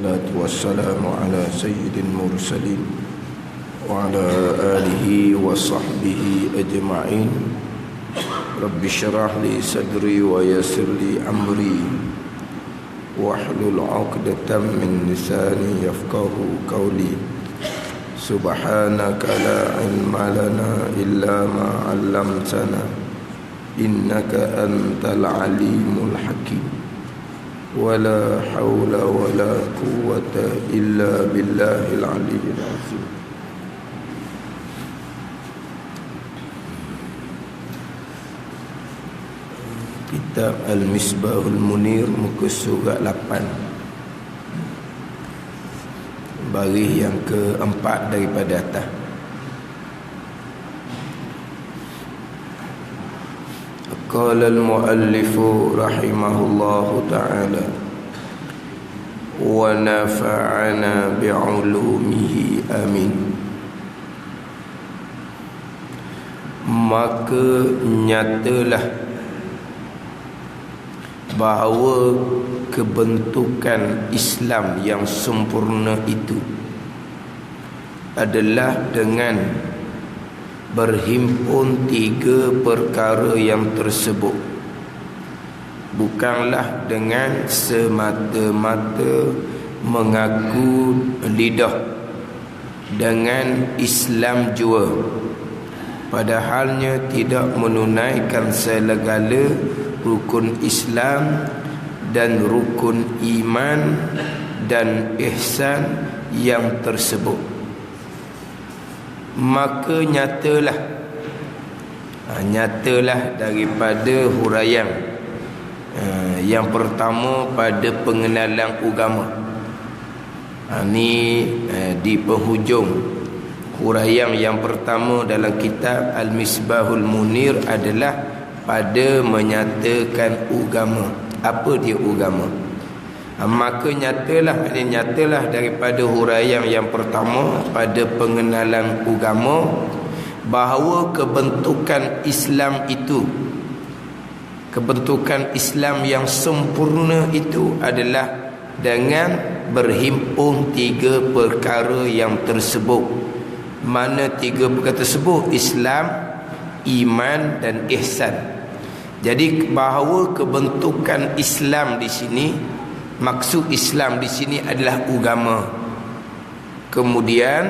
والسلام على سيد المرسلين وعلى آله وصحبه أجمعين. رب اشرح لي صدري ويسر لي أمري واحلل عقدة من لساني يفقهوا قولي. سبحانك لا علم لنا إلا ما علمتنا إنك أنت العليم الحكيم. ولا حول ولا قوة إلا بالله العلي العظيم. Kitab Al-Misbahul Munir, muka surat 8, baris yang keempat daripada atas. Qala al-muallif rahimahullahu ta'ala wa nafa'ana bi'ulumihi amin. Maka nyatalah bahawa kebentukan Islam yang sempurna itu adalah dengan berhimpun tiga perkara yang tersebut, bukanlah dengan semata-mata mengaku lidah dengan Islam jua, padahalnya tidak menunaikan segala rukun Islam dan rukun iman dan ihsan yang tersebut. Maka nyatalah daripada huraian yang pertama pada pengenalan agama. Ini di penghujung huraian yang pertama dalam kitab Al-Misbahul Munir adalah pada menyatakan agama. Apa dia agama? Maka nyatalah daripada huraian yang pertama pada pengenalan agama bahawa kebentukan Islam itu, kebentukan Islam yang sempurna itu adalah dengan berhimpun tiga perkara yang tersebut. Mana tiga perkara tersebut? Islam, iman dan ihsan. Jadi bahawa kebentukan Islam di sini, maksud Islam di sini adalah agama. Kemudian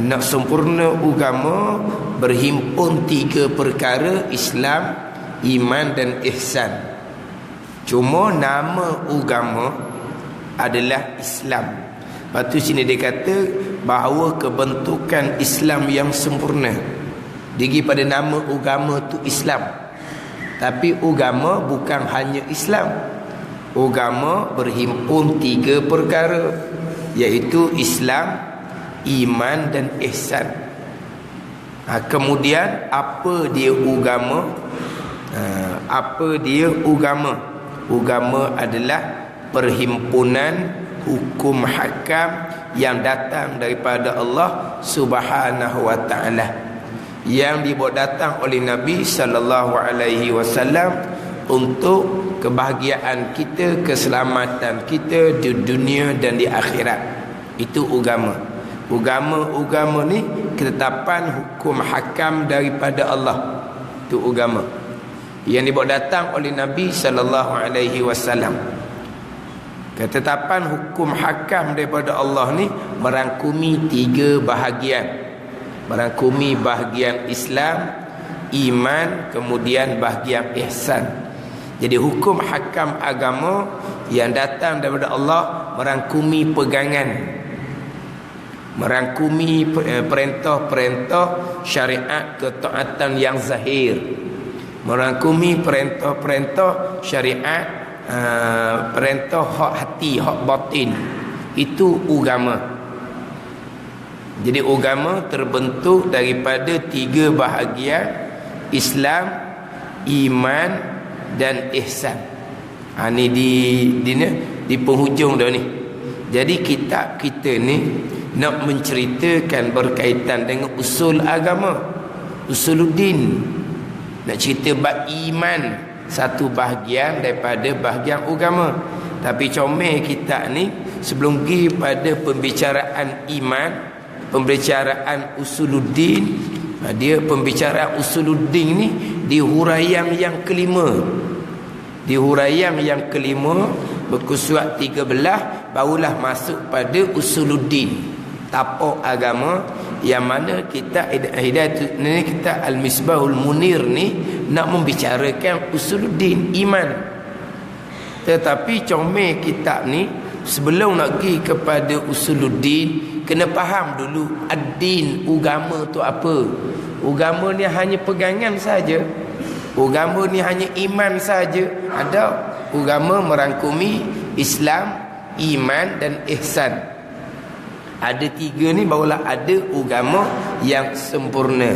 nak sempurna agama berhimpun tiga perkara, Islam, iman dan ihsan. Cuma nama agama adalah Islam. Lepas tu sini dia kata bahawa kebentukan Islam yang sempurna diri pada nama agama tu Islam. Tapi agama bukan hanya Islam. Agama berhimpun tiga perkara, iaitu Islam, iman dan ihsan. Kemudian apa dia agama? Apa dia agama? Agama adalah perhimpunan hukum hakam yang datang daripada Allah Subhanahu wa ta'ala, yang dibawa datang oleh Nabi sallallahu alaihi wasallam untuk kebahagiaan kita, keselamatan kita di dunia dan di akhirat. Itu agama. Agama ni ketetapan hukum hakam daripada Allah. Itu agama yang dibawa datang oleh Nabi sallallahu alaihi wasallam. Ketetapan hukum hakam daripada Allah ni merangkumi tiga bahagian. Merangkumi bahagian Islam, iman, kemudian bahagian ihsan. Jadi hukum hakam agama yang datang daripada Allah merangkumi pegangan, merangkumi perintah-perintah syariat ketaatan yang zahir, merangkumi perintah-perintah syariat perintah hak hati, hak batin. Itu agama. Jadi agama terbentuk daripada tiga bahagian, Islam, iman dan ihsan. Ni di penghujung dah ni. Jadi kitab kita ni nak menceritakan berkaitan dengan usul agama, usuluddin. Nak cerita bab iman, satu bahagian daripada bahagian agama. Tapi comel kita ni sebelum pergi pada pembicaraan iman, pembicaraan usuluddin, dia pembicaraan usuluddin ni di huraian yang kelima. Di huraian yang kelima berkusuat 13 barulah masuk pada usuluddin, tapak agama, yang mana kita Hidayat ni, kita Al-Misbahul Munir ni nak membicarakan usuluddin iman. Tetapi comel kitab ni sebelum nak pergi kepada usuluddin, kena faham dulu ad-din, agama tu apa. Agama ni hanya pegangan saja. Agama ni hanya iman saja. Ada agama merangkumi Islam, iman dan ihsan. Ada 3 ni barulah ada agama yang sempurna.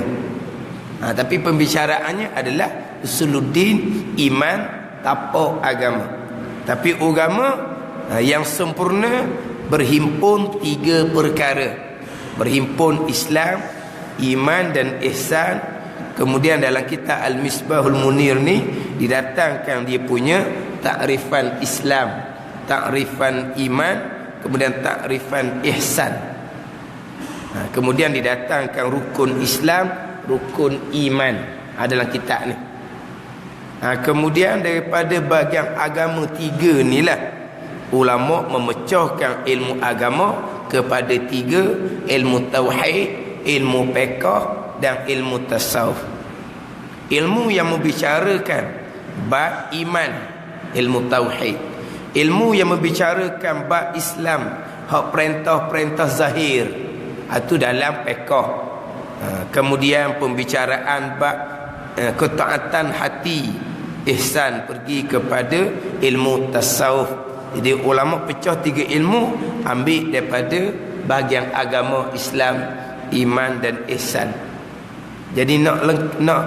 Tapi pembicaraannya adalah usuluddin, iman, tapak agama. Tapi agama yang sempurna berhimpun 3 perkara. Berhimpun Islam, iman dan ihsan. Kemudian dalam kitab Al-Misbahul Munir ni didatangkan dia punya takrifan Islam, takrifan iman, kemudian takrifan ihsan. Kemudian didatangkan rukun Islam, rukun iman dalam kitab ni. Kemudian daripada bahagian agama 3 ni lah ulama memecahkan ilmu agama kepada 3, ilmu tauhid, ilmu fiqh dan ilmu tasawuf. Ilmu yang membicarakan bab iman, ilmu tauhid. Ilmu yang membicarakan bab Islam, hak perintah-perintah zahir, itu dalam fiqh. Kemudian pembicaraan bab ketaatan hati, ihsan, pergi kepada ilmu tasawuf. Jadi ulama pecah 3 ilmu, ambil daripada bahagian agama Islam, iman dan ihsan. Jadi nak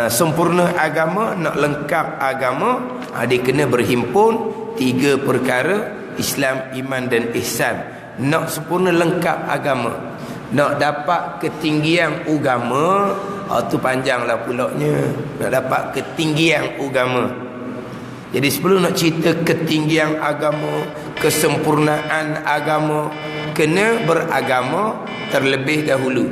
sempurna agama, nak lengkap agama, dia kena berhimpun 3 perkara, Islam, iman dan ihsan. Nak sempurna lengkap agama, nak dapat ketinggian agama, tu panjanglah pulaknya. Nak dapat ketinggian agama. Jadi sebelum nak cerita ketinggian agama, kesempurnaan agama, kena beragama terlebih dahulu.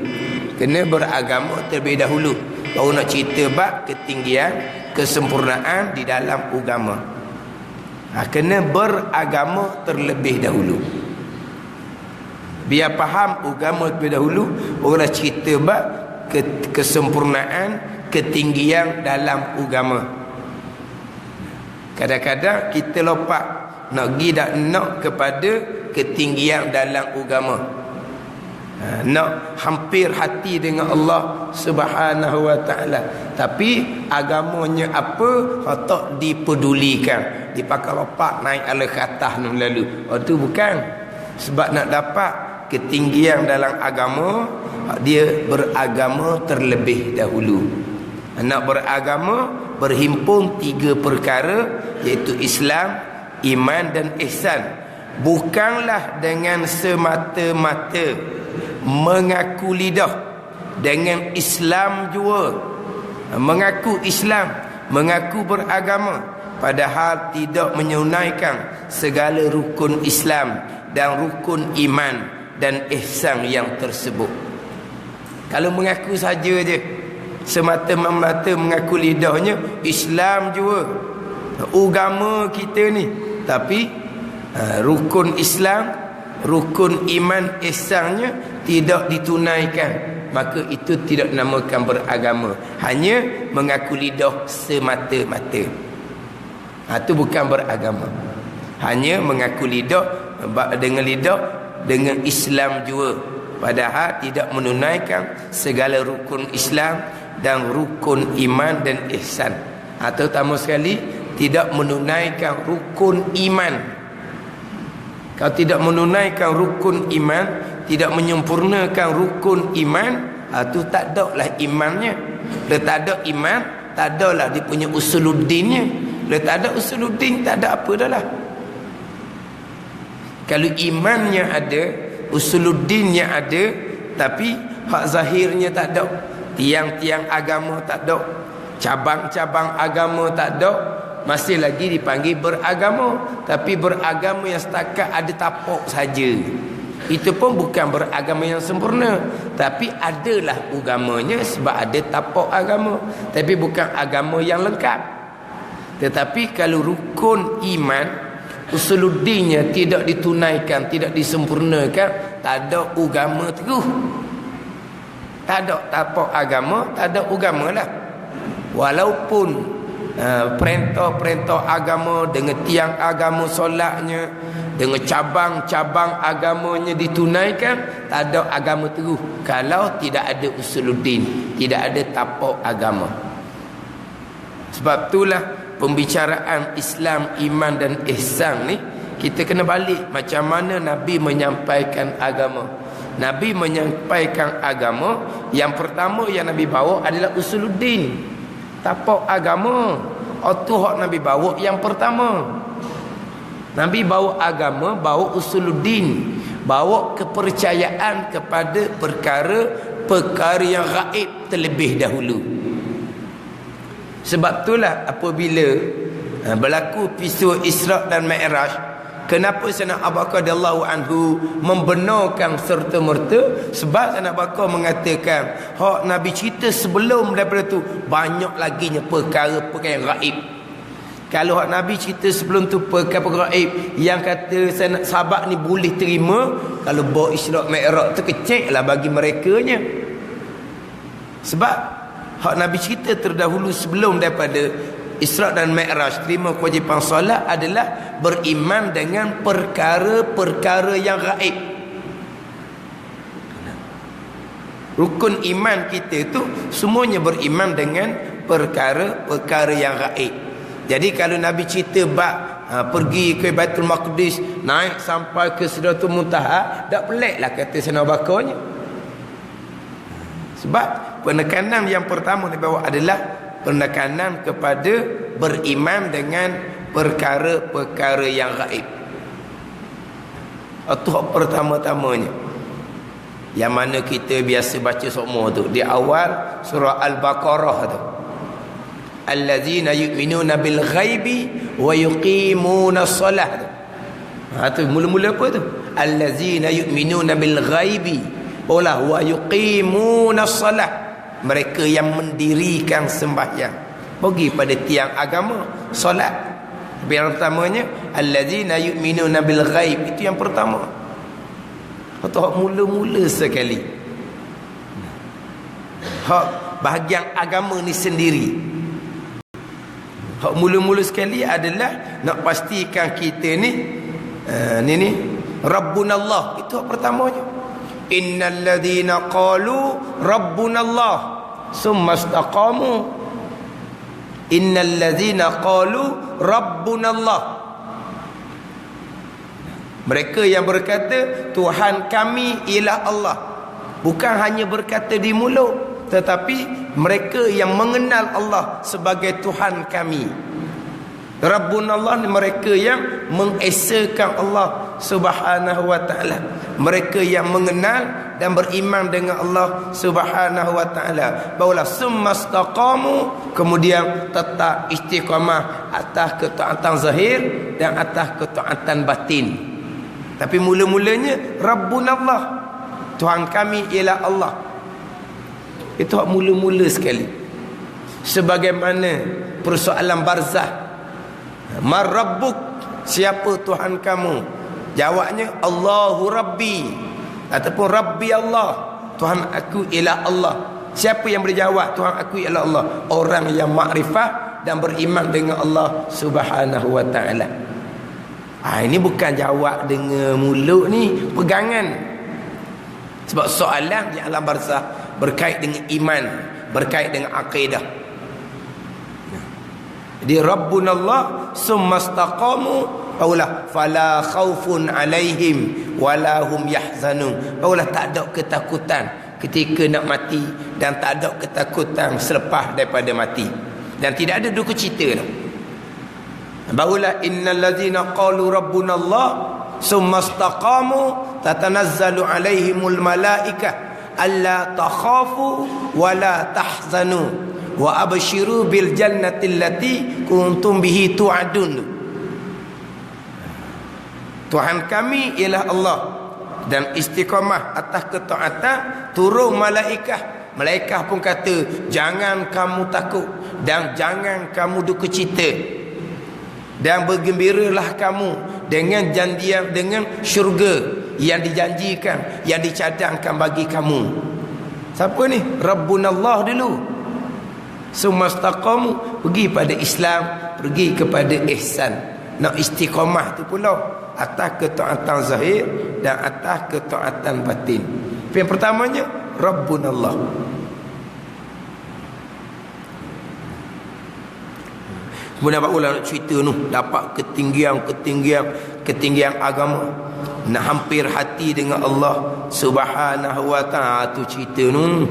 Kena beragama terlebih dahulu, baru nak cerita bab ketinggian, kesempurnaan di dalam agama. Kena beragama terlebih dahulu. Biar faham agama terlebih dahulu, baru nak cerita bab kesempurnaan, ketinggian dalam agama. Kadang-kadang kita lompat nak pergi dak nak kepada ketinggian dalam agama. Nak hampir hati dengan Allah Subhanahu wa taala, tapi agamanya apa tak dipedulikan, dipakai lompat naik ala khatah nak lalu. Itu bukan. Sebab nak dapat ketinggian dalam agama, dia beragama terlebih dahulu. Nak beragama berhimpun 3 perkara, iaitu Islam, iman dan ihsan. Bukanlah dengan semata-mata mengaku lidah dengan Islam jua, mengaku Islam, mengaku beragama, padahal tidak menunaikan segala rukun Islam dan rukun iman dan ihsan yang tersebut. Kalau mengaku saja je, semata-mata mengaku lidahnya Islam jua, agama kita ni, tapi rukun Islam, rukun iman, ihsannya tidak ditunaikan, maka itu tidak dinamakan beragama. Hanya mengaku lidah semata-mata. Itu bukan beragama. Hanya mengaku lidah dengan lidah dengan Islam jua, padahal tidak menunaikan segala rukun Islam dan rukun iman dan ihsan. Atau terutama sekali tidak menunaikan rukun iman. Kalau tidak menunaikan rukun iman, tidak menyempurnakan rukun iman, itu tak ada lah imannya. Dia tak ada iman, tak ada lah dia punya usuluddinnya. Dia tak ada usuluddin, tak ada apa dah lah. Kalau imannya ada, usuluddinnya ada, tapi hak zahirnya tak ada, tiang-tiang agama tak ada, cabang-cabang agama tak ada, masih lagi dipanggil beragama, tapi beragama yang setakat ada tapak saja. Itu pun bukan beragama yang sempurna, tapi adalah agamanya sebab ada tapak agama, tapi bukan agama yang lengkap. Tetapi kalau rukun iman usuluddinnya tidak ditunaikan, tidak disempurnakan, tak ada agama teguh. Tak ada tapak agama, tak ada agama lah. Walaupun perintah-perintah agama dengan tiang agama solatnya, dengan cabang-cabang agamanya ditunaikan, tak ada agama teguh kalau tidak ada usuluddin, tidak ada tapak agama. Sebab itulah pembicaraan Islam, iman dan ihsan ni, kita kena balik macam mana Nabi menyampaikan agama. Nabi menyampaikan agama, yang pertama yang Nabi bawa adalah usuluddin, tapak agama. Itu hak Nabi bawa yang pertama. Nabi bawa agama, bawa usuluddin, bawa kepercayaan kepada perkara yang gaib terlebih dahulu. Sebab itulah apabila berlaku peristiwa Isra' dan Mi'raj, kenapa Sayyidina Abu Bakar radhiyallahu anhu membenarkan serta-merta? Sebab Sayyidina Abu Bakar mengatakan, hak Nabi cerita sebelum daripada tu banyak lagi perkara-perkara yang gaib. Kalau hak Nabi cerita sebelum tu perkara-perkara gaib yang kata sahabat ni boleh terima, kalau bawa Isra' Mi'raj tu keceklah bagi merekanya. Sebab hak Nabi cerita terdahulu sebelum daripada Isra' dan Mi'raj, terima kewajipan solat, adalah beriman dengan perkara-perkara yang gaib. Rukun iman kita itu semuanya beriman dengan perkara-perkara yang gaib. Jadi kalau Nabi cerita pergi ke Baitul Maqdis, naik sampai ke Sidratul Muntaha, tak peliklah kata Sayyidina Abu Bakarnya. Sebab penekanan yang pertama dibawa adalah penekanan kepada beriman dengan perkara-perkara yang gaib. Itu pertama-tamanya, yang mana kita biasa baca semua tu di awal surah Al-Baqarah tu, allazina yu'minuna bil ghaibi wa yuqimuna shalah. Tu mula-mula apa tu? Allazina yu'minuna bil ghaibi wa yuqimuna shalah. Mereka yang mendirikan sembahyang, bagi pada tiang agama solat. Yang pertamanya allazina yu'minuna bil ghaib, itu yang pertama. Atau mula-mula sekali, hak bahagian agama ni sendiri. Hak mula-mula sekali adalah nak pastikan kita ni ni Rabbunallah, itu hak pertamanya. Innal ladzina qalu Rabbunallah summa istaqamu. Innal ladzina qalu Rabbunallah, mereka yang berkata Tuhan kami ialah Allah. Bukan hanya berkata di mulut, tetapi mereka yang mengenal Allah sebagai Tuhan kami. Rabbunallah ni mereka yang mengesakan Allah Subhanahu wa ta'ala, mereka yang mengenal dan beriman dengan Allah Subhanahu wa ta'ala. Barulah summastaqamu, kemudian tetap istiqamah atas ketaatan zahir dan atas ketaatan batin. Tapi mula-mulanya Rabbunallah, Tuhan kami ialah Allah. Itu mula-mula sekali. Sebagaimana persoalan barzah, Mar Rabbuk, siapa Tuhan kamu? Jawabnya Allahu Rabbi, ataupun Rabbi Allah, Tuhan aku ialah Allah. Siapa yang berjawab Tuhan aku ialah Allah? Orang yang makrifah dan beriman dengan Allah Subhanahu wa ta'ala. Ini bukan jawab dengan mulut ni, pegangan. Sebab soalan di alam barzah berkait dengan iman, berkait dengan akidah. Di Rabbunallah summastaqamu, paulah fala khaufun alaihim wala hum yahzanun. Paulah tak ada ketakutan ketika nak mati, dan tak ada ketakutan selepas daripada mati, dan tidak ada duka cita tu. Barulah innal ladzina qalu rabbunallah summastaqamu tatanazzalu alaihimul malaikah alla takhafu wala tahzanu wa abshiru bil jannati allati kuntum bihi tu'adun. Tuhan kami ialah Allah, dan istiqamah atas ketaatan turun malaikat pun kata jangan kamu takut dan jangan kamu duka cita, dan bergembiralah kamu dengan janjian, dengan syurga yang dijanjikan, yang dicadangkan bagi kamu. Siapa ni? Rabbunallah dulu. Sumastaqamu, pergi pada Islam, pergi kepada ihsan. Nak istiqamah tu pula atas ketaatan zahir dan atas ketaatan batin. Yang pertamanya Rabbunallah. Kemudian Pak Ulang nak cerita tu, dapat ketinggian agama, nak hampir hati dengan Allah Subhanahu wa ta'ala. Tu cerita tu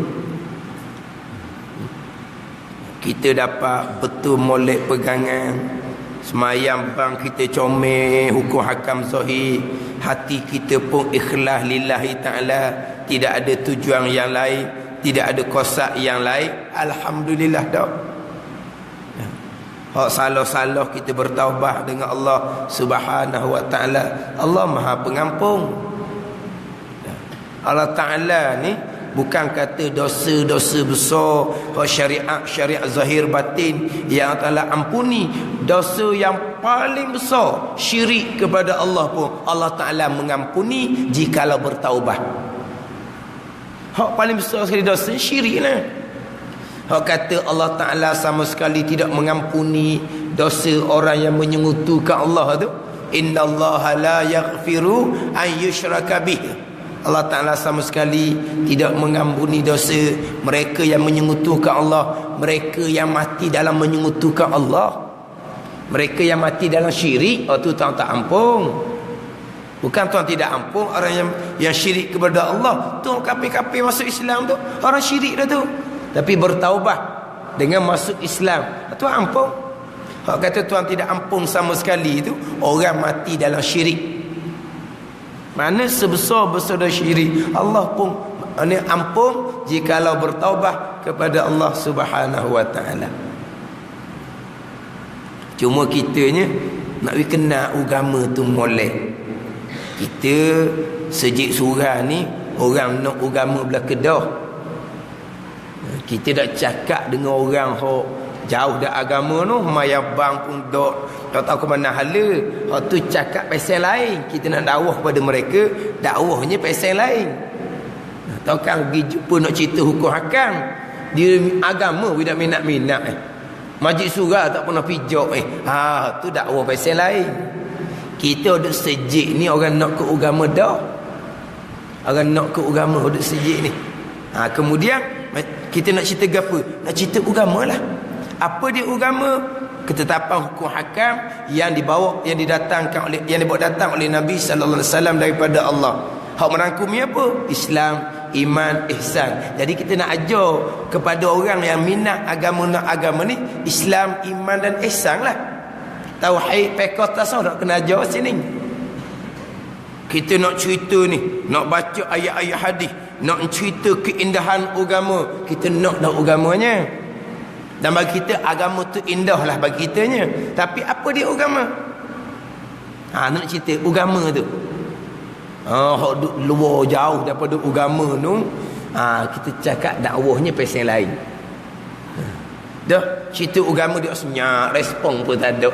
kita dapat betul molek pegangan, semayang bang kita comel hukum hakam zahir, hati kita pun ikhlas lillahi ta'ala, tidak ada tujuan yang lain, tidak ada kosak yang lain. Alhamdulillah dah. Hak salah-salah kita bertaubat dengan Allah Subhanahu wa ta'ala. Allah Maha Pengampun. Allah Ta'ala ni bukan kata dosa-dosa besar, syariat zahir batin yang telah ampuni. Dosa yang paling besar, syirik kepada Allah pun Allah Ta'ala mengampuni jikalau bertaubat. Hak paling besar sekali dosa syirik lah. Hak kata Allah Ta'ala sama sekali tidak mengampuni dosa orang yang menyengutukan Allah tu. Innallaha la yaghfiru an yushraka bih. Allah Ta'ala sama sekali tidak mengampuni dosa mereka yang menyengutukan Allah, mereka yang mati dalam menyengutukan Allah, mereka yang mati dalam syirik. Oh tu Tuhan tak ampun. Bukan Tuhan tidak ampun orang yang syirik kepada Allah. Tu kafir-kafir masuk Islam tu orang syirik dah tu, tapi bertaubat dengan masuk Islam, Tuhan ampun. Hak kata Tuhan tidak ampun sama sekali itu orang mati dalam syirik. Mana sebesar-besar syirik, Allah pun ampun jikalau bertaubat kepada Allah Subhanahu wa ta'ala. Cuma kitanya nak kenal agama tu molek. Kita sejak surah ni orang nak agama belah Kedah. Kita dah cakap dengan orang jauh dah agama tu, mayabang pun tak tahu ke mana hala. Hak tu cakap pasal lain. Kita nak dakwah pada mereka, dakwahnya pasal lain. Tahu kan pergi jumpa nak cerita hukum hakam, dia agama tidak minat-minat Majlis surah tak pernah pijak tu dakwah pasal lain. Kita duduk sejik ni orang nak ke agama dah. Orang nak ke agama duduk sejik ni. Kemudian kita nak cerita apa? Nak cerita agama lah. Apa dia agama? Ketetapan hukum hakam yang dibawa datang oleh Nabi sallallahu alaihi wasallam daripada Allah. Hak merangkumi apa? Islam, iman, ihsan. Jadi kita nak ajar kepada orang yang minat agama ni Islam, iman dan ihsan lah. Tauhid, fiqh, tasawuf nak kena ajar sini. Kita nak cerita ni, nak baca ayat-ayat hadis, nak cerita keindahan agama, kita nak dah agamanya. Dan bagi kita agama tu indah lah bagi kitanya. Tapi apa dia agama? Nak cerita agama tu. Hak duk luar jauh daripada agama tu, kita cakap dakwahnya pasal lain. Dah cerita agama dia senyap, respon pun tak ada.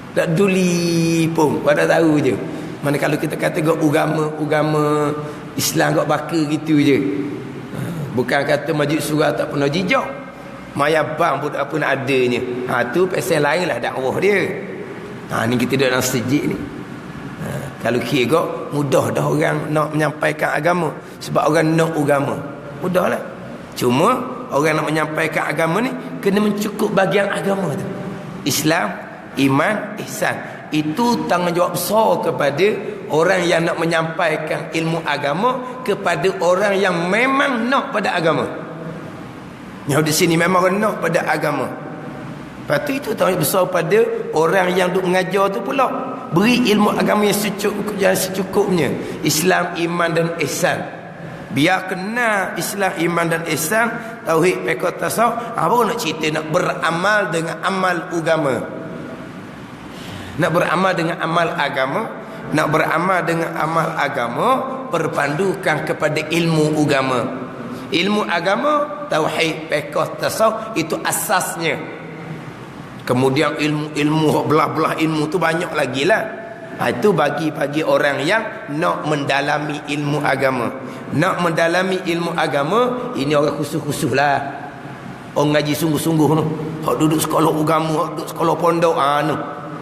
Tak duli pun, pada tahu je. Mana kalau kita kata agama Islam kau baka gitu je. Bukan kata majlis surah tak pernah jijak. Mayabang pun apa nak adanya. Tu pasal lain lah dakwah dia. Ni kita duduk dalam sejik ni. Kalau kira mudah dah orang nak menyampaikan agama. Sebab orang nak agama, mudah lah. Cuma orang nak menyampaikan agama ni kena mencukup bagian agama tu. Islam, iman, ihsan. Itu tanggungjawab besar kepada orang yang nak menyampaikan ilmu agama kepada orang yang memang nak pada agama. Yang di sini memang orang nak pada agama. Lepas tu itu tanggungjawab besar pada orang yang duk mengajar tu pula. Beri ilmu agama yang secukupnya. Islam, iman dan ihsan. Biar kena Islam, iman dan ihsan, tauhid, fiqh, tasawuf, apa nak cerita nak beramal dengan amal agama. Nak beramal dengan amal agama, nak beramal dengan amal agama berpandukan kepada ilmu agama. Ilmu agama, tauhid, fiqh, tasawuf itu asasnya. Kemudian ilmu belah-belah ilmu tu banyak lagi lah. Itu bagi orang yang nak mendalami ilmu agama. Nak mendalami ilmu agama, ini orang khusus-khusus lah. Orang ngaji sungguh-sungguh tu. Hak duduk sekolah agama, hak duduk sekolah pondok. No.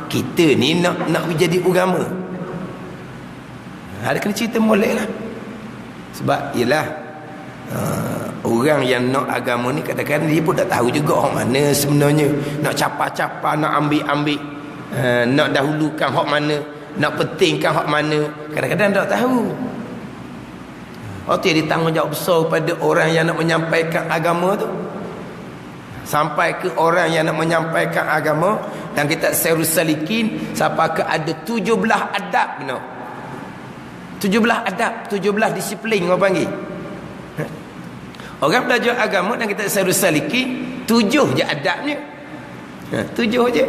Kita ni nak jadi agama. Ada kena cerita molek lah. Sebab ialah orang yang nak agama ni kadang-kadang dia pun tak tahu juga hak mana sebenarnya. Nak capa-capa, nak ambil-ambil, nak dahulukan hak mana, nak pentingkan hak mana, kadang-kadang tak tahu. Dia ditanggungjawab besar pada orang yang nak menyampaikan agama tu. Sampai ke orang yang nak menyampaikan agama, dan kita Syairus Salikin sampai ke ada 17 adab, no. 17 adab, 17 disiplin orang panggil. Orang belajar agama dan kita Syairus Salikin 7 je adabnya. 7 je.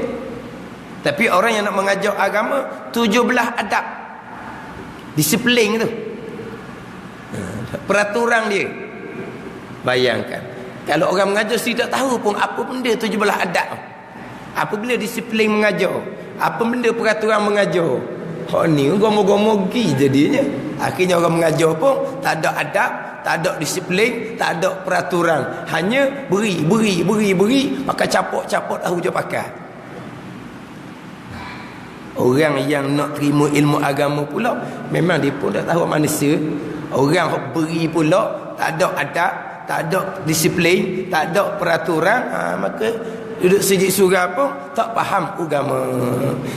Tapi orang yang nak mengajar agama 17 adab disiplin tu, peraturan dia. Bayangkan kalau orang mengajar tidak tahu pun apa benda 17 adab, apa benda disiplin mengajar, apa benda peraturan mengajar. Hak ni gomo-gomo gi jadinya. Akhirnya orang mengajar pun tak ada adab, tak ada disiplin, tak ada peraturan, hanya beri, pakai capok-capok tahu je pakai. Orang yang nak terima ilmu agama pula memang dia pun tak tahu manusia. Orang beri pula tak ada adab, tak ada disiplin, tak ada peraturan, maka duduk sejik surga pun tak faham agama.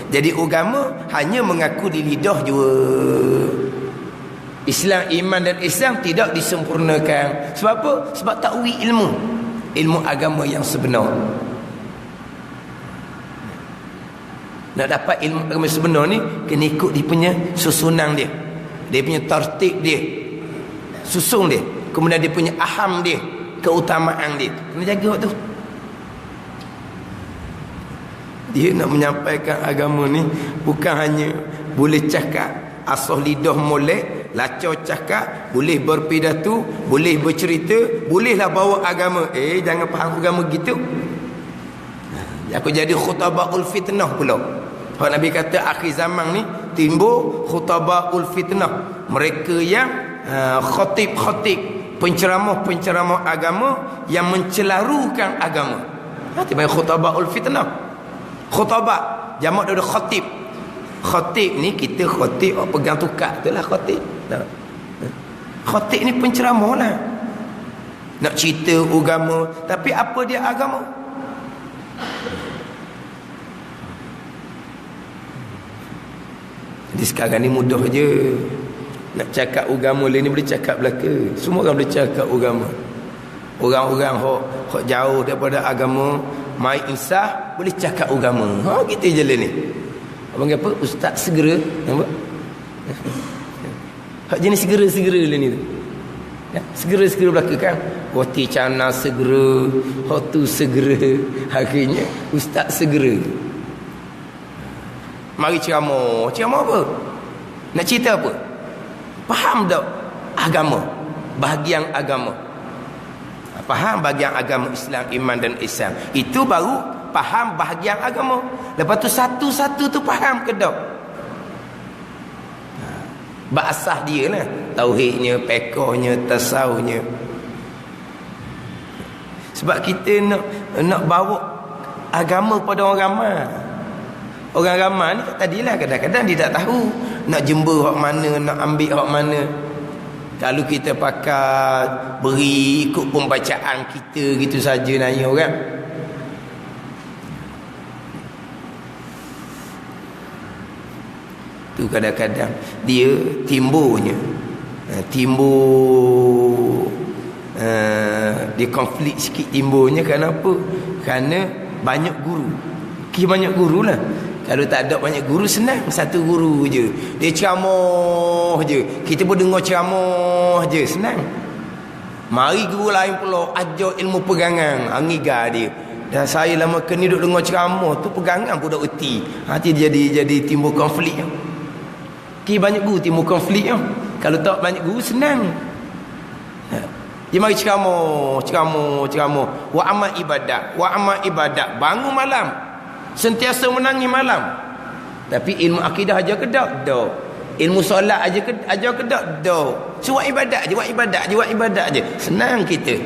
Jadi agama hanya mengaku di lidah jua. Islam, iman dan ihsan tidak disempurnakan. Sebab apa? Sebab takwil ilmu agama yang sebenar. Nak dapat ilmu agama sebenar ni kena ikut dia punya susunan dia, dia punya tertib dia, susun dia, kemudian dia punya aham dia, keutamaan dia. Kena jaga waktu. Dia nak menyampaikan agama ni bukan hanya boleh cakap asal lidah molek, lacau cakap, boleh berpidato, boleh bercerita, bolehlah bawa agama. Jangan faham agama gitu. Aku jadi khutabaul fitnah pula. Kalau Nabi kata akhir zaman ni timbul khutabaul fitnah. Mereka yang khatib-khatib, penceramah-penceramah agama yang mencelarukan agama. Itu panggil khutabaul fitnah. Khutabah jamak daripada khatib. Khatib ni kita khatib pegang tukar itulah khatib. Khatib ni penceramah lah. Nak cerita agama, tapi apa dia agama? Jadi sekarang ni mudah je. Nak cakap agama lain ni boleh cakap belaka. Semua orang boleh cakap agama. Orang-orang hok jauh daripada agama, mai insaf boleh cakap agama. Kita je lah ni. Abang apa? Ustaz segera. Nampak? Hak jenis segera-segera lah ni tu. Ya, segera-segera belaka kan. Wati cana segera, hak tu segera. Akhirnya ustaz segera. Mari ceramah. Ceramah apa? Nak cerita apa? Faham tak agama? Bahagian agama. Faham bahagian agama Islam, iman dan ihsan. Itu baru faham bahagian agama. Lepas tu satu-satu tu faham ke tak? Bahasah dia lah. Tauhidnya, fiqhnya, tasawufnya. Sebab kita nak bawa agama pada orang ramai. Orang ramai ni tadilah kadang-kadang dia tak tahu nak jember hak mana, nak ambil hak mana. Kalau kita pakai beri ikut pembacaan kita gitu saja nanya orang. Tu kadang-kadang dia timbul dia konflik sikit timbulnya. Kenapa? Kerana banyak guru. Banyak guru lah. Kalau tak ada banyak guru senang, satu guru je. Dia ceramah je. Kita pun dengar ceramah je, senang. Mari guru lain pula ajar ilmu pegangan, angiga dia. Dan saya lama kena duduk dengar ceramah tu pegangan pun dah erti. Nanti jadi timbul konflik. Banyak guru timbul konflik. Kalau tak banyak guru senang. Dia mari ceramah. Wa amal ibadat. Bangun malam. Sentiasa menangis malam. Tapi ilmu akidah aja ke tak? Tak. Ilmu solat aja ke tak? Tak. Buat ibadat je. Senang kita.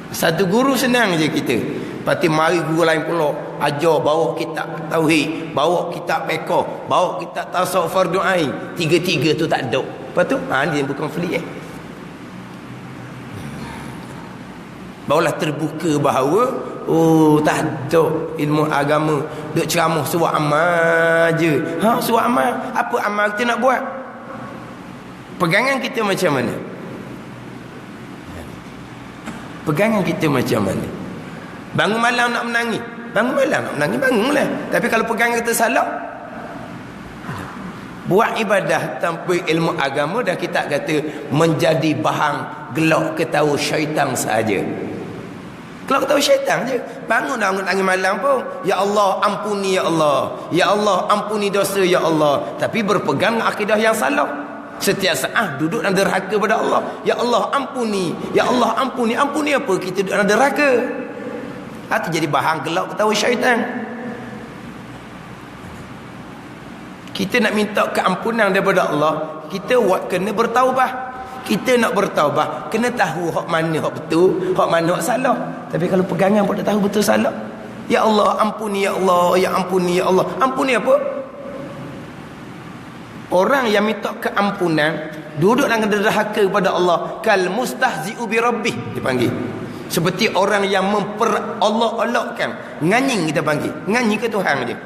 Satu guru senang je kita. Lepas tu mari guru lain pula ajar bawa kitab tauhid, bawa kitab fiqh, bawa kitab tasawuf fardu ain. Tiga-tiga tu tak ada. Lepas tu dia bukan konflik. Barulah terbuka bahawa tak ada ilmu agama duk ceramah suruh amal je. Suruh amal. Apa amal kita nak buat? Pegangan kita macam mana? Bangun malam nak menangis, bangunlah. Tapi kalau pegangan kita salah, buat ibadah tanpa ilmu agama dah kita kata menjadi bahan gelak ketawa syaitan saja. Gelak ketawa syaitan je. Bangun angin malam pun, ya Allah ampuni ya Allah, ya Allah ampuni dosa ya Allah. Tapi berpegang akidah yang salah. Setiap saat duduk dan derhaka pada Allah. Ya Allah ampuni, ya Allah ampuni. Ampuni apa? Kita duduk dan derhaka. Itu jadi bahan gelak ketawa syaitan. Kita nak minta keampunan daripada Allah, kita kena bertaubah. Kita nak bertaubah, kena tahu hak mana hak betul, hak mana hak salah. Tapi kalau pegangan pun tak tahu betul salah. Ya Allah ampuni ya Allah, ya ampuni ya Allah. Ampuni apa? Orang yang minta keampunan duduk dengan derhaka kepada Allah, kal mustahzi'u bi rabbih dipanggil. Seperti orang yang memperolok-olokkan, nganying kita panggil, nganying ke Tuhan je.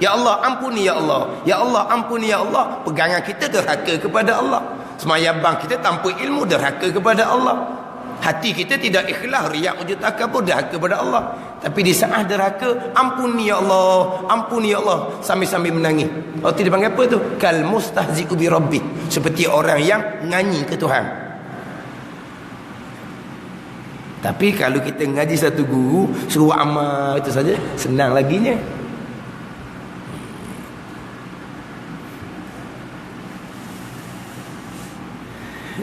Ya Allah ampuni ya Allah, ya Allah ampuni ya Allah. Pegangan kita derhaka kepada Allah. Sembahyang kita tanpa ilmu derhaka kepada Allah. Hati kita tidak ikhlas, riak, ujub takabur, derhaka kepada Allah. Tapi di saat derhaka, ampuni ya Allah, ampuni ya Allah, sambil-sambil menangis. Itu dipanggil apa tu? Kal mustahzi'u bi rabbih. Seperti orang yang nganying ke Tuhan. Tapi kalau kita ngaji satu guru suruh amal itu saja, senang laginya.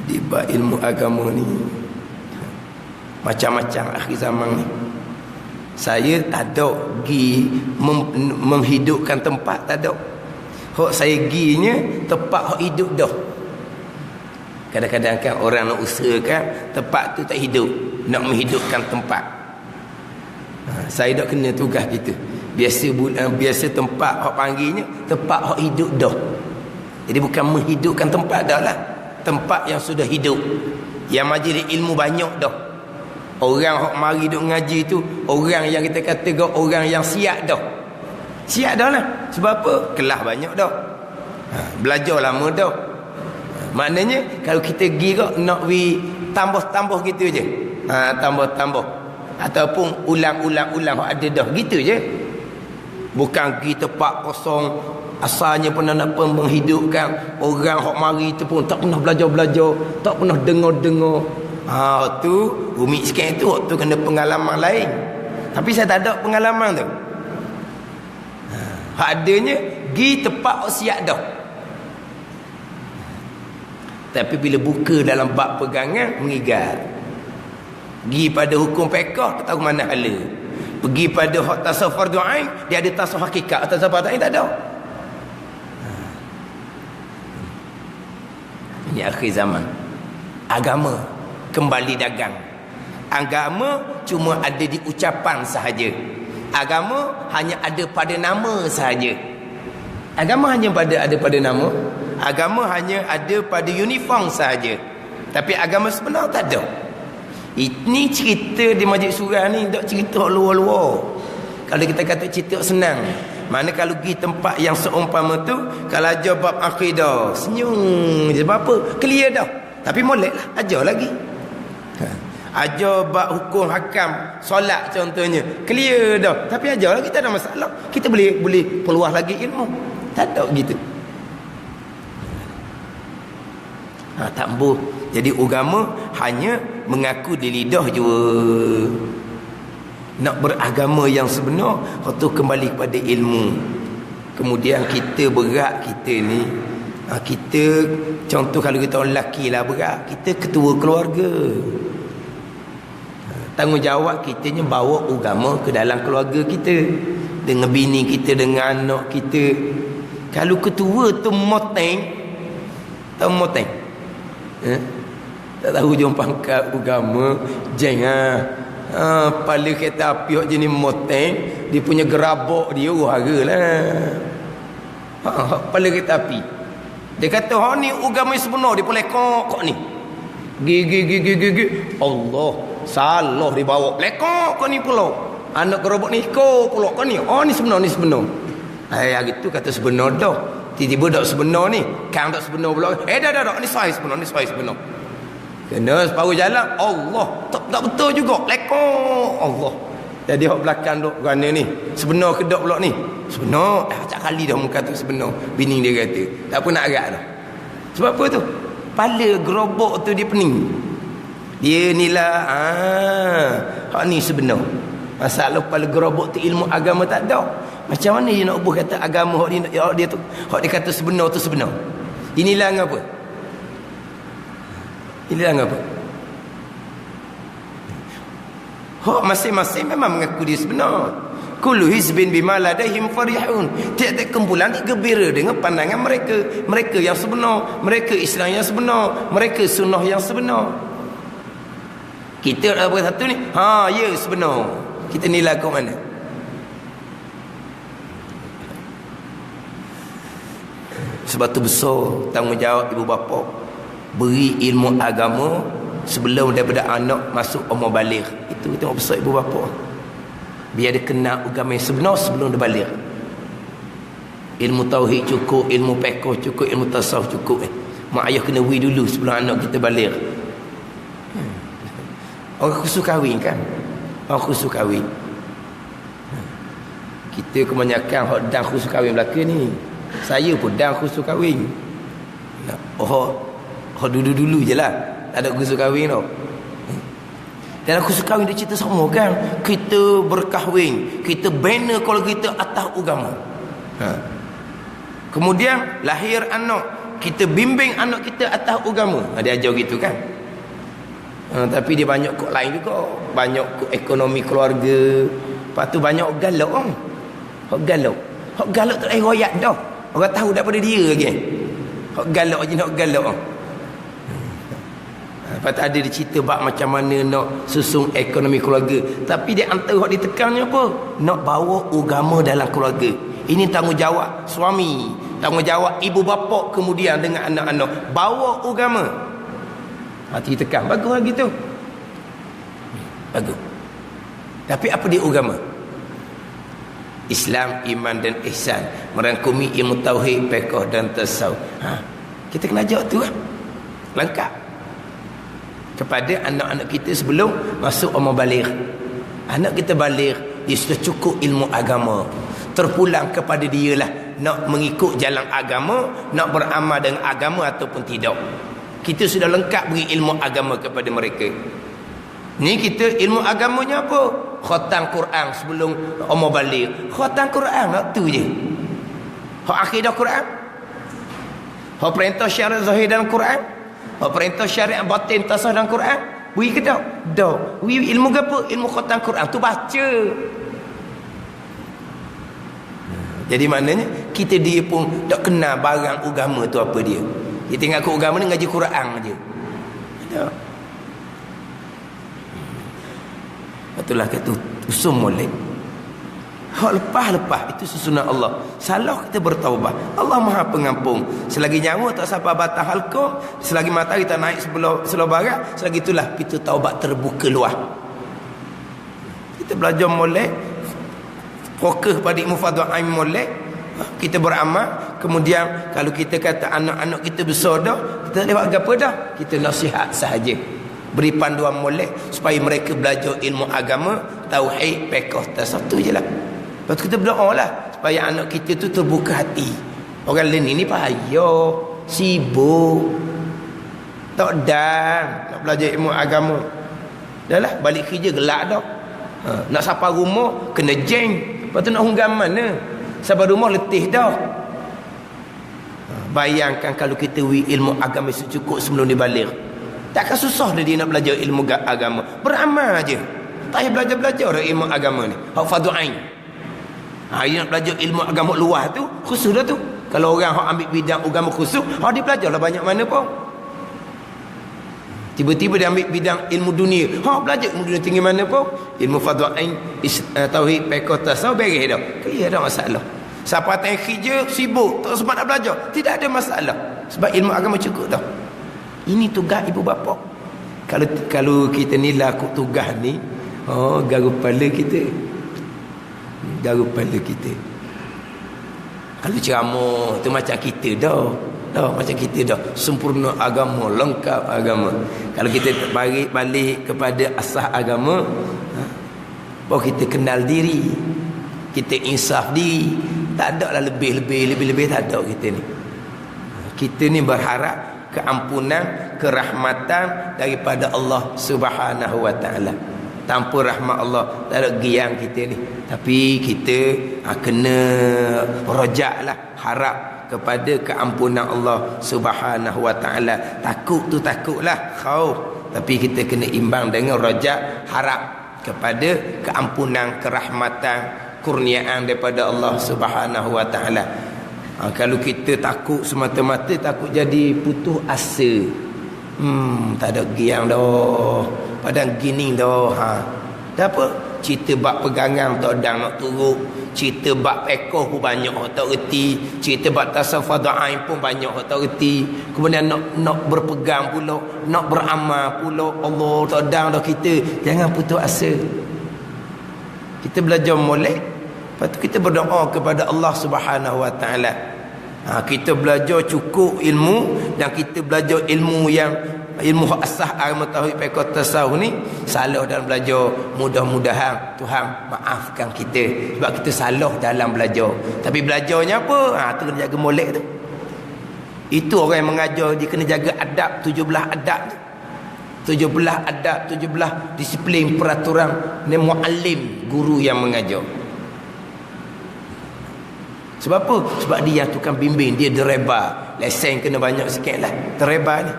Di bab ilmu agama ni macam-macam akhir zaman ni. Saya tak ada pergi menghidupkan tempat, tak ada. Hak saya ginya tempat hak hidup dah. Kadang-kadang kan orang nak usahakan tempat tu tak hidup, nak menghidupkan tempat. Saya dah kena tugas gitu. Biasa tempat hak panggilnya tempat hak hidup dah. Jadi bukan menghidupkan tempat dah lah. Tempat yang sudah hidup, yang majlis ilmu banyak dah. Orang hak mari duk ngaji tu orang yang kita kata orang yang siap dah. Siap dah lah. Sebab apa? Kelas banyak dah. Belajar lama dah. Maknanya kalau kita pergi nak tambah-tambah gitu je. Tambah-tambah ataupun ulang-ulang hak ada dah gitu je. Bukan pergi tempat kosong asalnya pernah nak menghidupkan orang hak mari tu pun tak pernah belajar-belajar, tak pernah dengar-dengar. Tu rumit sikit tu, waktu kena pengalaman lain. Tapi saya tak ada pengalaman tu. Hak adanya pergi tempat hak siap dah. Tapi bila buka dalam bab pegangan, mengigat. Pergi pada hukum fiqh, tak tahu mana hala. Pergi pada hak tasawuf fardu ain, dia ada tasawuf hakikat. Tasawuf fardu ain tak ada. Ini akhir zaman. Agama kembali dagang. Agama cuma ada di ucapan sahaja. Agama hanya ada pada nama sahaja. Agama hanya ada pada nama. Agama hanya ada pada uniform sahaja. Tapi agama sebenar tak ada. Ini cerita di majlis surah ni, tak cerita luar-luar. Kalau kita kata cerita senang. Mana kalau pergi tempat yang seumpama tu, kalau ajar bab akidah, senyum je. Sebab apa? Clear dah. Tapi molek lah, ajar lagi. Ajar bab hukum hakam solat contohnya, clear dah. Tapi ajarlah, kita ada masalah, kita boleh peluah lagi ilmu. Tak ada gitu. Tak boleh. Jadi agama hanya mengaku di lidah je. Nak beragama yang sebenar, tu kembali kepada ilmu. Kemudian kita berat, kita ni kita contoh kalau kita orang lelaki lah berat, kita ketua keluarga. Tanggungjawab kitanya bawa agama ke dalam keluarga kita, dengan bini kita, dengan anak kita. Kalau ketua tu moteng, tahu moteng? Tak tahu jom pangkat agama, jangan kepala kereta api hak jenis moteng, dia punya gerabak dia harga lah. Kepala kereta api, dia kata hak ni agama sebenar, dia pun lekok kok ni. Gigi Allah, salah dibawa lekok kau ni pula. Anak gerobak ni kau pula kau ni. Oh ni sebenar, ni sebenar. Hari tu kata sebenar dah. Tiba-tiba tak sebenar ni, kan tak sebenar pula. Dah ni sahih sebenar, ni sahih sebenar. Kena separuh jalan, Allah tak betul juga, lekok Allah. Jadi hak belakang duk kerana ni sebenar ke tak pula ni? Sebenar. Acak kali dah muka tu sebenar. Bini dia kata tak apa nak agak dah. Sebab apa tu? Kepala gerobak tu dia pening. Dia ni lah hak ni sebenar. Masalah kepala gerobak tu ilmu agama tak ada. Macam mana dia nak ubah kata agama hak dia tu, hak dia kata sebenar tu sebenar. Inilah apa? Inilah apa? Hak masing-masing memang mengaku dia sebenar. Kullu hizbin bima ladaihim farihun. Tiap-tiap kumpulan gembira dengan pandangan mereka. Mereka yang sebenar, mereka Islam yang sebenar, mereka sunnah yang sebenar. Kita apa satu ni? Ya sebenar. Kita nilai ke mana? Sebab tu besar tanggungjawab ibu bapa beri ilmu agama sebelum daripada anak masuk umur baligh. Itu tengok besar ibu bapa. Biar dia kenal agama yang sebenar sebelum dia baligh. Ilmu tauhid cukup, ilmu fiqh cukup, ilmu tasawuf cukup. Mak ayah kena wui dulu sebelum anak kita baligh. Orang khusus kahwin kan? Orang khusus kahwin. Kita kebanyakan hak dan khusus kahwin belaka ni. Saya pun dan khusus kahwin. Hak dulu-dulu je lah. Tak ada khusus kahwin tau. Dalam khusus kahwin dia cerita sama kan. Kita berkahwin, kita bina kalau kita atas agama. Kemudian lahir anak, kita bimbing anak kita atas agama. Dia ajar gitu kan. Tapi dia banyak kok lain juga. Banyak kok ekonomi keluarga. Lepas tu banyak galak orang. Hak galak. Hak galak tak royak dah. Orang tahu daripada dia lagi. Hak galak je nak galak orang. Lepas tu ada dia cerita bab macam mana nak susung ekonomi keluarga. Tapi dia antara hak ditekannya apa? Nak bawa agama dalam keluarga. Ini tanggungjawab suami, tanggungjawab ibu bapa kemudian dengan anak-anak. Bawa agama. Hati tekan. Bagus lagi tu. Bagus. Tapi apa dia agama? Islam, iman dan ihsan. Merangkumi ilmu tauhid, fiqh dan tasawuf. Kita kena ajak tu lah. Lengkap. Kepada anak-anak kita sebelum masuk umur baligh. Anak kita baligh, dia sudah cukup ilmu agama. Terpulang kepada dia lah. Nak mengikut jalan agama, nak beramal dengan agama ataupun tidak. Kita sudah lengkap beri ilmu agama kepada mereka. Ni kita ilmu agamanya apa? Khatam Quran sebelum umur baligh. Khatam Quran tu je. Hak akidah Quran. Hak perintah syariat zahir dalam Quran. Hak perintah syariat batin tasawuf dalam Quran. Beri ke tak? Dak. Beri ilmu ke apa? Ilmu khatam Quran tu baca. Jadi maknanya kita dia pun tak kenal barang agama tu apa dia. Dia tinggal ke agama ni ngaji Quran je. Tak. Itulah kata usum molek. Hak lepas-lepas itu susunan Allah. Salah kita bertaubat. Allah Maha Pengampun. Selagi nyawa tak sampai batas halqa, selagi matahari tak naik sebelah barat, selagi itulah kita taubat terbuka luas. Kita belajar molek, fokus pada ilmu fardhu ain molek, kita beramal. Kemudian kalau kita kata anak-anak kita besar dah, kita tak lewat apa dah, kita nasihat sahaja. beri panduan molek supaya mereka belajar ilmu agama, tauhid, fiqh, tasawuf tu je lah. Lepas tu kita berdoa lah supaya anak kita tu terbuka hati. Orang lain ni payah, sibuk, tak dan nak belajar ilmu agama. Dah lah, balik kerja gelak dah. Nak sampai rumah kena jeng. Lepas tu nak hunggan mana? Sampai rumah letih dah. Bayangkan kalau kita ilmu agama secukup sebelum dibalik. Takkan susah dia nak belajar ilmu agama. Beramal aje. Tak payah belajar-belajar ilmu agama ni. Hak fardu ain. Dia nak belajar ilmu agama luar tu, khusus dah tu. Kalau orang hak ambil bidang agama khusus, dia belajarlah banyak mana pun. Tiba-tiba dia ambil bidang ilmu dunia. Belajar ilmu dunia tinggi mana pun. Ilmu fardu ain, tauhid, fiqh, tasawuf beres dah. Clear dah masalah. Siapa tengah kerja sibuk, tak sempat nak belajar, tidak ada masalah. Sebab ilmu agama cukup dah. Ini tugas ibu bapa. Kalau kita ni laku tugas ni, garu kepala kita. Garu kepala kita. Kalau ceramah tu macam kita dah. Macam kita dah sempurna agama, lengkap agama. Kalau kita balik kepada asas agama, baru kita kenal diri, kita insaf diri. Tak ada lah lebih tak ada kita ni. Kita ni berharap keampunan, kerahmatan daripada Allah Subhanahu wa taala. Tanpa rahmat Allah tak ada giang kita ni. Tapi kita kena rojaklah, harap kepada keampunan Allah Subhanahu wa taala. Takut tu takutlah, khauf, tapi kita kena imbang dengan rojak, harap kepada keampunan, kerahmatan, kurniaan daripada Allah Subhanahu wa taala. Kalau kita takut semata-mata, takut jadi putus asa. Tak ada giang dah. Padang gini dah. Dah apa? Cerita bab pegangan tak dang nak turut. Cerita bab ekoh pun banyak tak reti. Cerita bab tasawuf fadha'ain pun banyak tak reti. Kemudian nak berpegang pula, nak beramal pula. Allah tak dang dah kita. Jangan putus asa. Kita belajar molek. Lepas tu kita berdoa kepada Allah Subhanahu wa taala. Kita belajar cukup ilmu, dan kita belajar ilmu yang ilmu asas agama tauhid fiqh tasawuf ni salah dalam belajar. Mudah-mudahan Tuhan maafkan kita sebab kita salah dalam belajar. Tapi belajarnya apa? Tu kena jaga molek tu. Itu orang yang mengajar, dia kena jaga adab, 17 adab tu. 17 adab, 17 disiplin peraturan ni muallim, guru yang mengajar. Sebab apa? Sebab dia yang tukang bimbing, dia dereba. Lesen kena banyak sikit lah. Dereba ni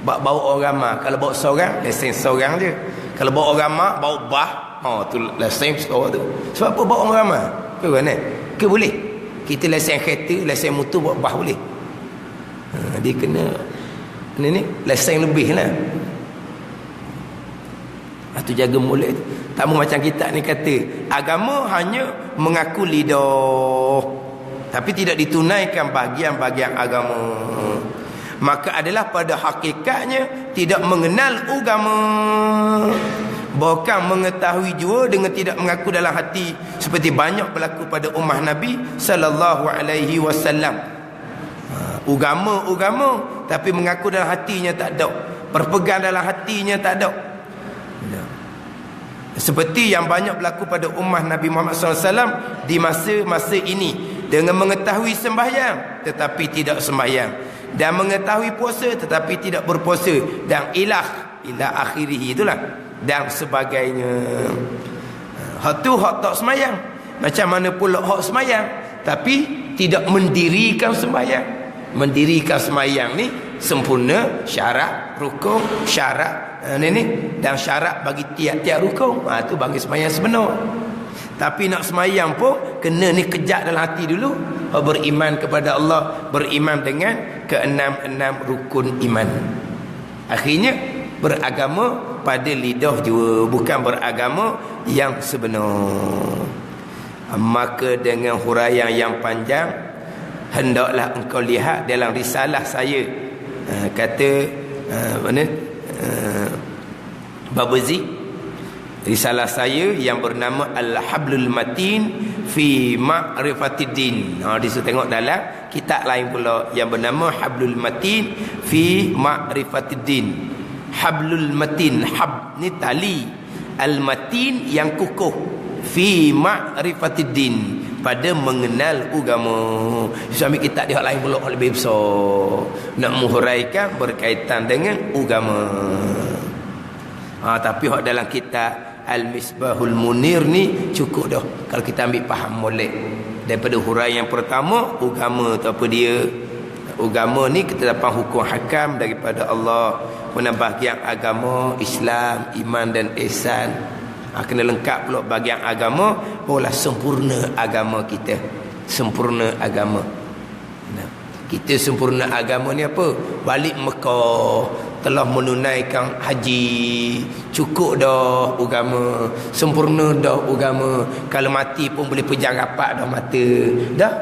bawa orang ramai. Kalau bawa seorang, lesen seorang je. Kalau bawa orang ramai, bawa bah, tu lesen seorang tu. Sebab apa bawa orang ramai? Ke kan? Ke boleh? Kita lesen kereta, lesen motor, bawa bah boleh. Dia kena ni lesen lebih lah. Tu jaga mulut tu. Tak macam kita ni kata agama hanya mengaku lidah, tapi tidak ditunaikan bahagian-bahagian agama. Maka adalah pada hakikatnya tidak mengenal agama, bukan mengetahui jua dengan tidak mengaku dalam hati, seperti banyak berlaku pada ummah Nabi sallallahu alaihi wasallam. Agama tapi mengaku dalam hatinya tak ada, berpegang dalam hatinya tak ada. Seperti yang banyak berlaku pada ummah Nabi Muhammad SAW di masa-masa ini, dengan mengetahui sembahyang tetapi tidak sembahyang, dan mengetahui puasa tetapi tidak berpuasa, dan ila akhirih itulah, dan sebagainya. Hak tu hak tak sembahyang. Macam mana pula hak sembahyang tapi tidak mendirikan sembahyang. Mendirikan sembahyang ni sempurna, syarat, rukun, syarat dan syarat bagi tiap-tiap rukun. Tu bagi sembahyang sebenar. Tapi nak sembahyang pun kena ni kejak dalam hati dulu. Beriman kepada Allah, beriman dengan keenam-enam rukun iman. Akhirnya beragama pada lidah jua, bukan beragama yang sebenar. Maka dengan huraian yang panjang, hendaklah engkau lihat dalam risalah saya, kata Babazi, risalah saya yang bernama Al-Hablul Matin fi Ma'rifatiddin. Disitu tengok dalam kitab lain pula yang bernama Hablul Matin fi Ma'rifatiddin. Hablul matin, hab ni tali, al-matin yang kukuh, fi ma'rifatid din, pada mengenal agama. Suami kita dia lain pula lebih besar nak menghuraikan berkaitan dengan agama. Tapi hak dalam kitab Al-Misbahul Munir ni cukup dah kalau kita ambil faham molek daripada huraian yang pertama. Agama tu apa dia? Agama ni kita dapat hukum hakam daripada Allah. Mana bahagian agama Islam, iman dan ihsan. Kena lengkap pula bahagian agama, barulah sempurna agama kita. Sempurna agama. Kita sempurna agama ni apa? Balik Mekah, telah menunaikan haji, cukup dah agama, sempurna dah agama. Kalau mati pun boleh pejam rapat dah mata. Dah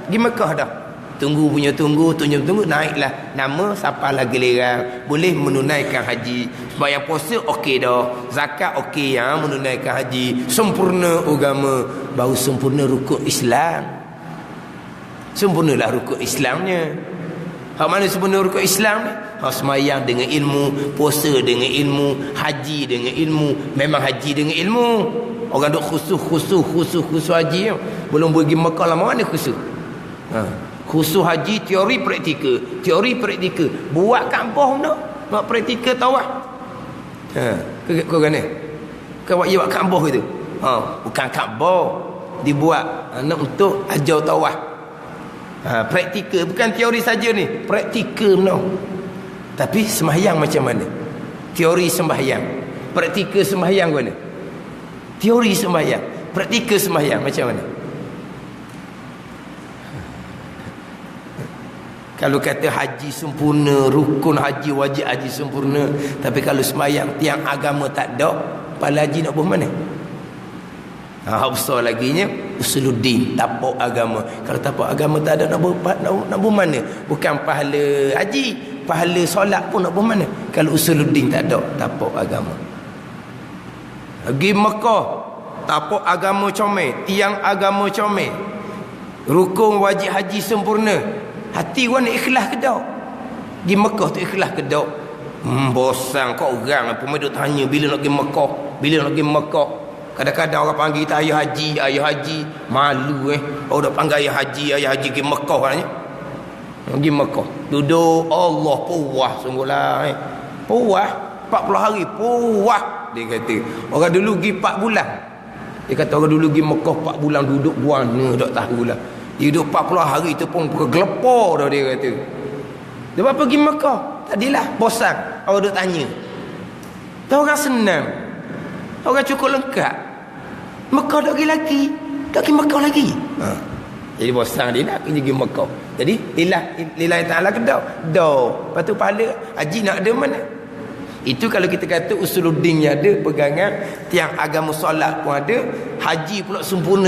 di Mekah dah. Tunggu naiklah nama siapa lagi giliran, boleh menunaikan haji. Sembahyang puasa okey dah, zakat okey ya, menunaikan haji, sempurna agama. Baru sempurna rukun Islam. Sempurnalah rukun Islamnya. Hak mana sempurna rukun Islam ni? Hak sembahyang dengan ilmu, puasa dengan ilmu, haji dengan ilmu. Memang haji dengan ilmu. Orang duk khusus haji ya. Belum pergi Mekah lama mana khusus. Khusus haji teori praktikal. Buat Kaabah nak praktikal tawaf. Kau kan ni? Kau buat Kaabah itu. Bukan Kaabah dibuat nak untuk ajar tawaf. Praktikal, bukan teori saja ni, praktikal no. Tapi sembahyang macam mana? Teori sembahyang, praktikal sembahyang mana? Teori sembahyang, praktikal sembahyang macam mana? Kalau kata haji sempurna, rukun haji, wajib haji sempurna, tapi kalau sembahyang tiang agama tak ada, pahala haji nak buat mana? Besar laginya usuluddin, tapak agama. Kalau tapak agama tak ada, nak buat mana? Bukan pahala haji, pahala solat pun nak buat mana? Kalau usuluddin tak ada, tapak agama. Pergi Mekah, tapak agama comel, tiang agama comel, rukun wajib haji sempurna. Hati gua nak ikhlas ke tak? Pergi Mekah tu ikhlas ke tak? Bosan kau orang apa duk tanya bila nak pergi Mekah, bila nak pergi Mekah. Kadang-kadang orang panggil kita ayah haji, malu orang dak panggil ayah haji pergi Mekah katanya. Pergi Mekah, duduk Allah puas sungguhlah puas 40 hari puas dia kata. Orang dulu pergi 4 bulan. Dia kata orang dulu pergi Mekah 4 bulan duduk buana tak tahulah. Dia duduk 40 hari tu pun kegelepar dah dia kata. Dia apa pergi Mekah? Tadilah bosan. Orang duk tanya. Tahu orang senang. Orang cukup lengkap. Mekah tak pergi lagi. Tak pergi Mekah lagi. Jadi bosan dia nak pergi Mekah. Jadi lillahi ta'ala ke dah? Dah. Lepas tu pahala haji nak ada mana? Itu kalau kita kata usuluddin ada, pegangan tiang agama solat pun ada, haji pula sempurna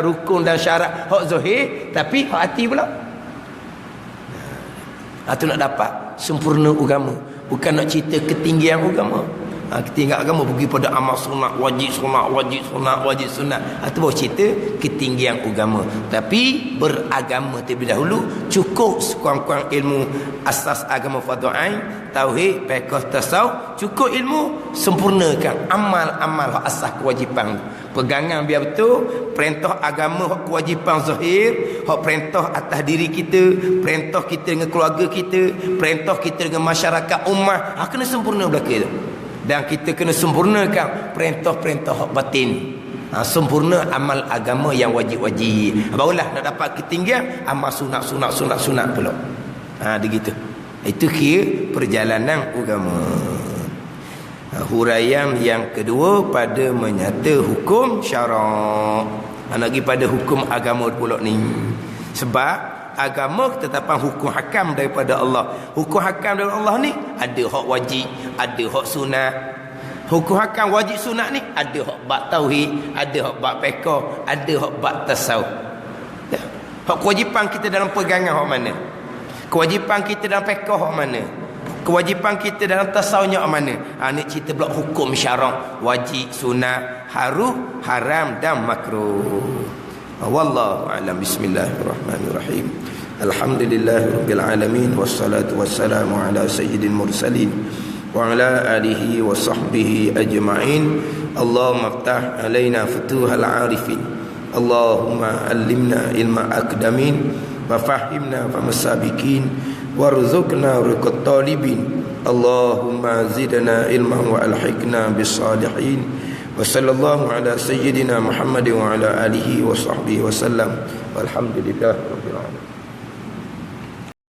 rukun dan syarat hak zahir, tapi hak hati pula. Itu nak dapat sempurna agama, bukan nak cerita ketinggian agama. Ketinggian agama pergi pada amal sunat, wajib sunat. Itu baru cerita ketinggian agama. Tapi beragama terlebih dahulu, cukup sekurang-kurang ilmu asas agama fardu ain, tauhid, fiqh, tasawuf, cukup ilmu, sempurnakan amal-amal asas kewajipan. Pegangan biar betul, perintah agama hak kewajipan zahir, hak perintah atas diri kita, perintah kita dengan keluarga kita, perintah kita dengan masyarakat ummah, kena sempurna belaka tu. Dan kita kena sempurnakan perintah-perintah hak batin. Sempurna amal agama yang wajib-wajib. Barulah nak dapat ketinggian amal sunat pula. Dia gitu. Itu kira perjalanan agama. Huraian yang kedua pada menyata hukum syarak. Nak pergi pada hukum agama pula ni. Sebab agama ketetapan hukum hakam daripada Allah. Hukum hakam daripada Allah ni ada hak wajib, ada hak sunat. Hukum hakam wajib sunat ni ada hak bab tauhid, ada hak bab fiqh, ada hak bab tasawuf. Hak kewajipan kita dalam pegangan hak mana? Kewajipan kita dalam fiqh hak mana? Kewajipan kita dalam tasawufnya hak mana? Ni cerita blok hukum syarak, wajib, sunat, haram dan makruh. Wallahu a'lam. Bismillahirrahmanirrahim. Alhamdulillahirabbil alamin wassalatu wassalamu ala sayyidil mursalin وعلى آله وصحبه أجمعين. اللهم افتح علينا فتوح العارفين. اللهم علمنا علم الأكاديمين وفهمنا فهم السابقين وارزقنا رزق الطالبين. اللهم زدنا علما وألحقنا بالصالحين. وصلى الله على سيدنا محمد وعلى آله وصحبه وسلم والحمد لله رب العالمين.